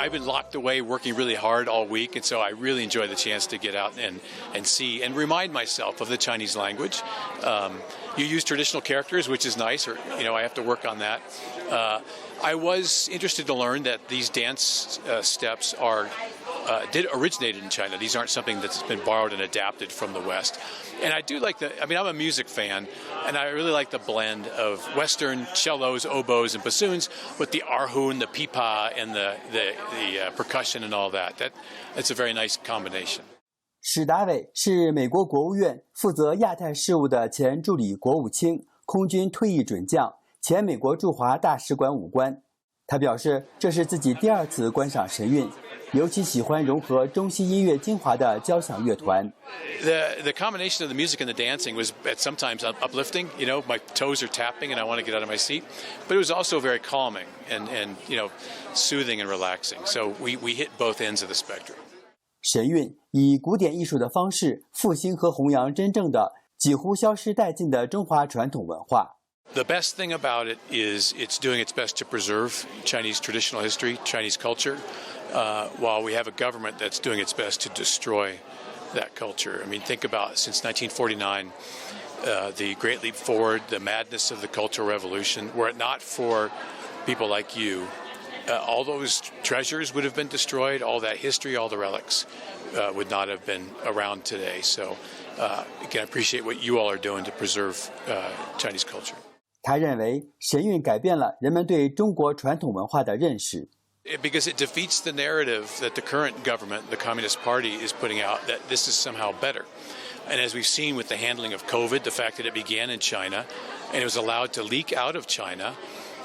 I've been locked away working really hard all week, and so I really enjoy the chance to get out and see and remind myself of the Chinese language. You use traditional characters, which is nice, or I have to work on that. I was interested to learn that these dance steps did originated in China. These aren't something that's been borrowed and adapted from the West. And I do like I'm a music fan, and I really like the blend of Western cellos, oboes, and bassoons with the erhun, the pipa, and the percussion and all that. That's a very nice combination. 史达伟是美国国务院负责亚太事务的前助理国务卿、空军退役准将、前美国驻华大使馆武官。他表示，这是自己第2次观赏神韵，尤其喜欢融合中西音乐精华的交响乐团。The combination of the music and the dancing was sometimes uplifting. My toes are tapping and I want to get out of my seat, but it was also very calming and soothing and relaxing. So we hit both ends of the spectrum. 神韵以古典艺术的方式复兴和弘扬真正的几乎消失殆尽的中华传统文化。The best thing about it is it's doing its best to preserve Chinese traditional history, Chinese culture, while we have a government that's doing its best to destroy that culture. I mean, think about since 1949, the Great Leap Forward, the madness of the Cultural Revolution. Were it not for people like you, all those treasures would have been destroyed, all that history, all the relics would not have been around today. So again, I appreciate what you all are doing to preserve Chinese culture. 他认为神韵改变了人们对中国传统文化的认识。Because it defeats the narrative that the current government, the Communist Party, is putting out that this is somehow better. And as we've seen with the handling of COVID, the fact that it began in China and it was allowed to leak out of China,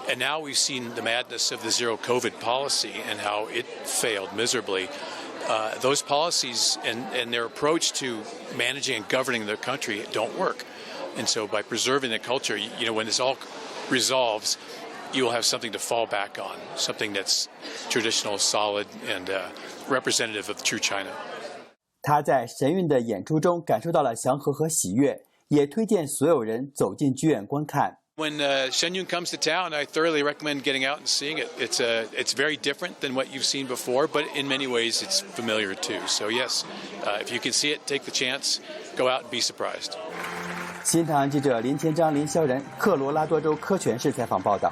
and now we've seen the madness of the zero COVID policy and how it failed miserably. Those policies and their approach to managing and governing the country don't work. And so by preserving the culture, when this all resolves, you will have something to fall back on, something that's traditional, solid, and representative of true China. 他在神韵的演出中感受到了祥和和喜悦，也推荐所有人走进剧院观看。When Shenyun comes to town, I thoroughly recommend getting out and seeing it. It's very different than what you've seen before, but in many ways it's familiar too. So yes, if you can see it, take the chance, go out and be surprised. 新唐记者林千章、林霄仁，科罗拉多州科泉市采访报道。